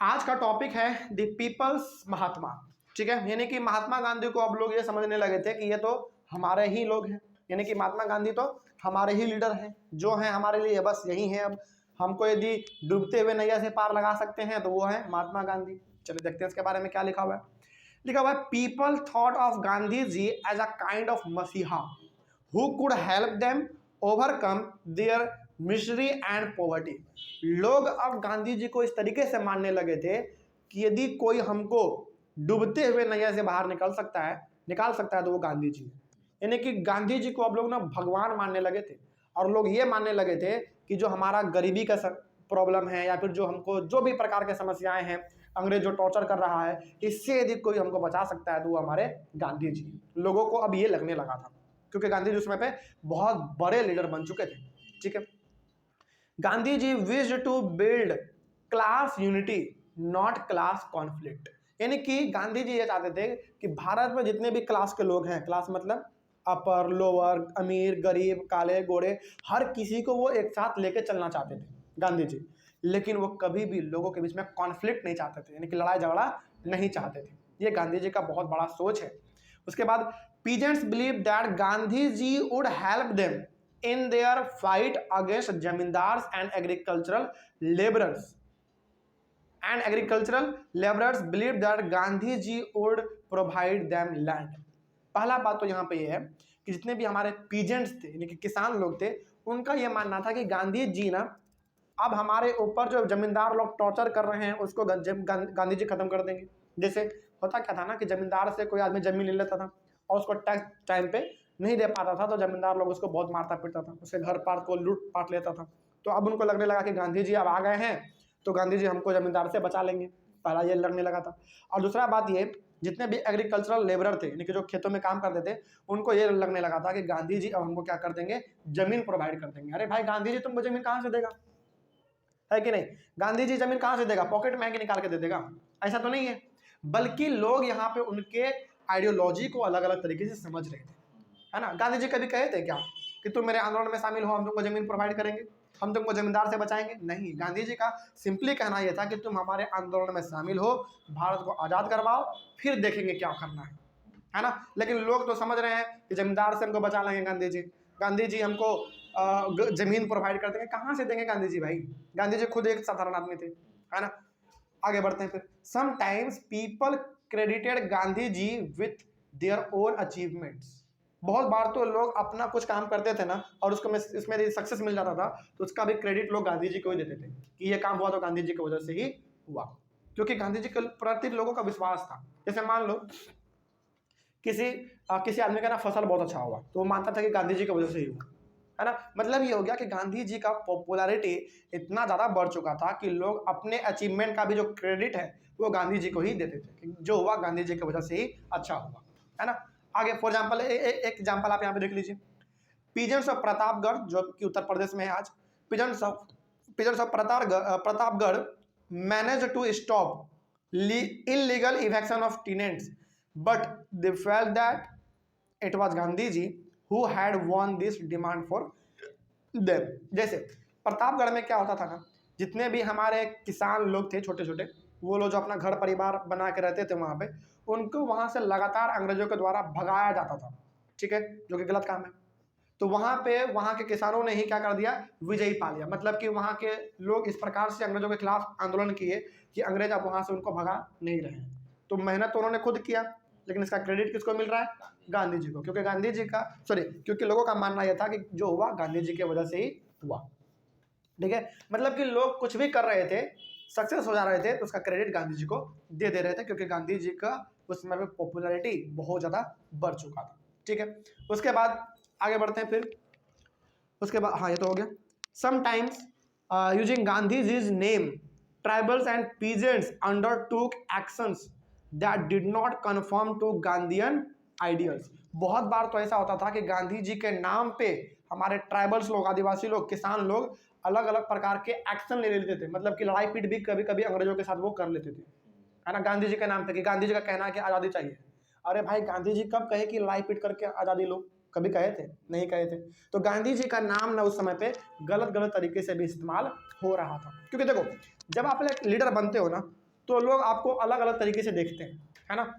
आज का टॉपिक है द पीपल्स महात्मा। ठीक है, यानी कि महात्मा गांधी को अब लोग ये समझने लगे थे कि ये तो हमारे ही लोग हैं, यानी कि महात्मा गांधी तो हमारे ही लीडर हैं, जो हैं हमारे लिए बस यही हैं। अब हमको यदि डूबते हुए नैया से पार लगा सकते हैं तो वो है महात्मा गांधी। चलिए देखते हैं इसके बारे में क्या लिखा हुआ है। लिखा हुआ है, people thought of Gandhi ji as a kind of मसीहा who could help them overcome their misery and poverty. लोग अब गांधी जी को इस तरीके से मानने लगे थे कि यदि कोई हमको डूबते हुए नैया से बाहर निकाल सकता है तो वो गांधी जी है। यानी कि गांधी जी को अब लोग ना भगवान मानने लगे थे, और लोग ये मानने लगे थे कि जो हमारा गरीबी का प्रॉब्लम है या फिर जो हमको जो भी प्रकार के समस्याएं हैं, अंग्रेज जो टॉर्चर कर रहा है, इससे यदि कोई हमको बचा सकता है तो वो हमारे गांधी जी। लोगों को अब ये लगने लगा था क्योंकि गांधी जी उस समय पे बहुत बड़े लीडर बन चुके थे। ठीक है, Gandhi ji wished to build class unity not class conflict. यानी कि गांधी जी ये चाहते थे कि भारत में जितने भी क्लास के लोग हैं, क्लास मतलब अपर लोअर, अमीर गरीब, काले गोरे, हर किसी को वो एक साथ लेके चलना चाहते थे गांधी जी। लेकिन वो कभी भी लोगों के बीच में कॉन्फ्लिक्ट नहीं चाहते थे, यानी कि लड़ाई झगड़ा नहीं चाहते थे। ये गांधी जी का बहुत बड़ा सोच है। उसके बाद peasants believe that Gandhi ji would help them in their fight against zamindars and agricultural laborers believed that Gandhi ji would provide them land। पहला बात तो यहाँ पे ये है कि जितने भी हमारे पीजेंट्स थे, यानी कि किसान लोग थे, उनका ये मानना था कि गांधी जी ना अब हमारे ऊपर जो जमींदार लोग टॉर्चर कर रहे हैं उसको गांधी जी खत्म कर देंगे। जैसे होता क्या था ना कि जमींदार से कोई आदमी जमीन ले लेता था और उसको टैक्स टाइम पे नहीं दे पाता था तो जमींदार लोग उसको बहुत मारता पीटता था, उसके घर पार को लूट पाट लेता था। तो अब उनको लगने लगा कि गांधी जी अब आ गए हैं तो गांधी जी हमको जमींदार से बचा लेंगे, पहला ये लगने लगा था। और दूसरा बात ये, जितने भी एग्रीकल्चरल लेबरर थे, यानी कि जो खेतों में काम करते थे, उनको ये लगने लगा था कि गांधी जी अब हमको क्या कर देंगे, जमीन प्रोवाइड कर देंगे। अरे भाई, गांधी जी तुमको जमीन कहाँ से देगा, है कि नहीं? गांधी जी जमीन कहाँ से देगा, पॉकेट में निकाल के दे देगा? ऐसा तो नहीं है। बल्कि लोग यहाँ पे उनके आइडियोलॉजी को अलग अलग तरीके से समझ रहे थे, है ना। गांधी जी कभी कहे थे क्या कि तुम मेरे आंदोलन में शामिल हो, हम तुमको जमीन प्रोवाइड करेंगे, हम तुमको जमींदार से बचाएंगे? नहीं, गांधी जी का सिंपली कहना यह था कि तुम हमारे आंदोलन में शामिल हो, भारत को आज़ाद करवाओ, फिर देखेंगे क्या करना है ना। लेकिन लोग तो समझ रहे हैं कि जमींदार से हमको बचा लेंगे गांधी जी, गांधी जी हमको जमीन प्रोवाइड कर देंगे। कहाँ से देंगे गांधी जी? भाई, गांधी जी खुद एक साधारण आदमी थे, है ना। आगे बढ़ते हैं फिर। Sometimes people credited Gandhi ji with their own achievements. बहुत बार तो लोग अपना कुछ काम करते थे ना और उसको इसमें सक्सेस मिल जाता था तो उसका भी क्रेडिट लोग गांधी जी को ही देते थे कि ये काम हुआ तो गांधी जी की वजह से ही हुआ, क्योंकि गांधी जी के प्रति लोगों का विश्वास था। जैसे मान लो किसी आदमी का ना फसल बहुत अच्छा हुआ तो वो मानता था कि गांधी जी की वजह से ही हुआ, है ना। मतलब ये हो गया कि गांधी जी का पॉपुलैरिटी इतना ज़्यादा बढ़ चुका था कि लोग अपने अचीवमेंट का भी जो क्रेडिट है वो गांधी जी को ही देते थे कि जो हुआ गांधी जी की वजह से ही अच्छा हुआ, है ना। आगे फॉर एग्जाम्पल एक एग्जाम्पल आप यहाँ पे देख लीजिए। पीजेंट्स ऑफ प्रतापगढ़, जो कि उत्तर प्रदेश में है आज, peasants of Pratapgarh manage to stop illegal eviction of tenants but they felt that it was Gandhi ji who had won this demand for them. जैसे प्रतापगढ़ में क्या होता था ना, जितने भी हमारे किसान लोग थे छोटे छोटे, वो लोग जो अपना घर परिवार बना के रहते थे वहाँ पे, उनको वहाँ से लगातार अंग्रेजों के द्वारा भगाया जाता था, ठीक है, जो कि गलत काम है। तो वहाँ पे वहाँ के किसानों ने ही क्या कर दिया, विजयी पा लिया। मतलब कि वहाँ के लोग इस प्रकार से अंग्रेजों के खिलाफ आंदोलन किए कि अंग्रेज अब वहाँ से उनको भगा नहीं रहे हैं। तो मेहनत तो उन्होंने खुद किया, लेकिन इसका क्रेडिट किसको मिल रहा है? गांधी जी को, क्योंकि लोगों का मानना यह था कि जो हुआ गांधी जी की वजह से ही हुआ। ठीक है, मतलब कि लोग कुछ भी कर रहे थे, सक्सेस हो जा रहे थे तो उसका क्रेडिट गांधी जी को दे रहे थे, क्योंकि गांधी जी का उस समय में पॉपुलैरिटी बहुत ज़्यादा बढ़ चुका था। ठीक है, उसके बाद आगे बढ़ते हैं फिर। उसके बाद हाँ, ये तो हो गया। Sometimes using Gandhi ji's name tribals and peasants undertook actions that did not confirm to Gandhian ideals. बहुत बार तो ऐसा होता था कि गांधी जी के नाम पे हमारे ट्राइबल्स लोग, आदिवासी लोग, किसान लोग अलग अलग प्रकार के एक्शन ले लेते थे। मतलब कि लड़ाई पीट भी कभी कभी अंग्रेजों के साथ वो कर लेते थे, है ना, गांधी जी के नाम पे, कि गांधी जी का कहना है कि आज़ादी चाहिए। अरे भाई, गांधी जी कब कहे कि लड़ाई पीट करके आज़ादी लो? कभी कहे थे? नहीं कहे थे। तो गांधी जी का नाम ना उस समय पे गलत गलत तरीके से भी इस्तेमाल हो रहा था। क्योंकि देखो, जब आप एक लीडर बनते हो ना तो लोग आपको अलग अलग तरीके से देखते हैं, है ना।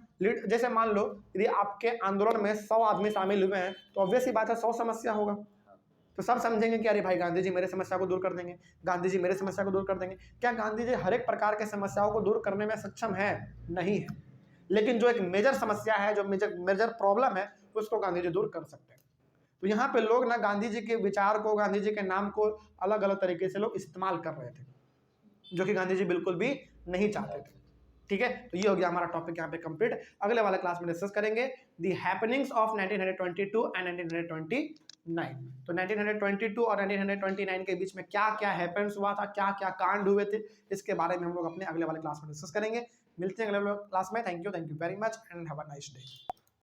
जैसे मान लो यदि आपके आंदोलन में 100 आदमी शामिल हुए हैं तो ऑब्वियस ही बात है 100 समस्या होगा, तो सब समझेंगे कि अरे भाई गांधी जी मेरे समस्या को दूर कर देंगे, गांधी जी मेरे समस्या को दूर कर देंगे। क्या गांधी जी हर एक प्रकार के समस्याओं को दूर करने में सक्षम है? नहीं है। लेकिन जो एक मेजर समस्या है, जो मेजर मेजर प्रॉब्लम है, उसको गांधी जी दूर कर सकते हैं। तो यहाँ पे लोग ना गांधी जी के विचार को, गांधी जी के नाम को अलग अलग तरीके से लोग इस्तेमाल कर रहे थे, जो कि गांधी जी बिल्कुल भी नहीं चाहते थे। ठीक है, तो ये हो गया हमारा टॉपिक यहाँ पे कंप्लीट। अगले वाले क्लास में डिस्कस करेंगे दी हैपनिंग्स ऑफ 1922 एंड 1929। तो 1922 और 1929 के बीच में क्या क्या हैपेंस हुआ था, क्या क्या कांड हुए थे, इसके बारे में हम लोग अपने अगले वाले क्लास में डिस्कस करेंगे। मिलते हैं अगले वाले क्लास में। Thank you very much and have a nice day.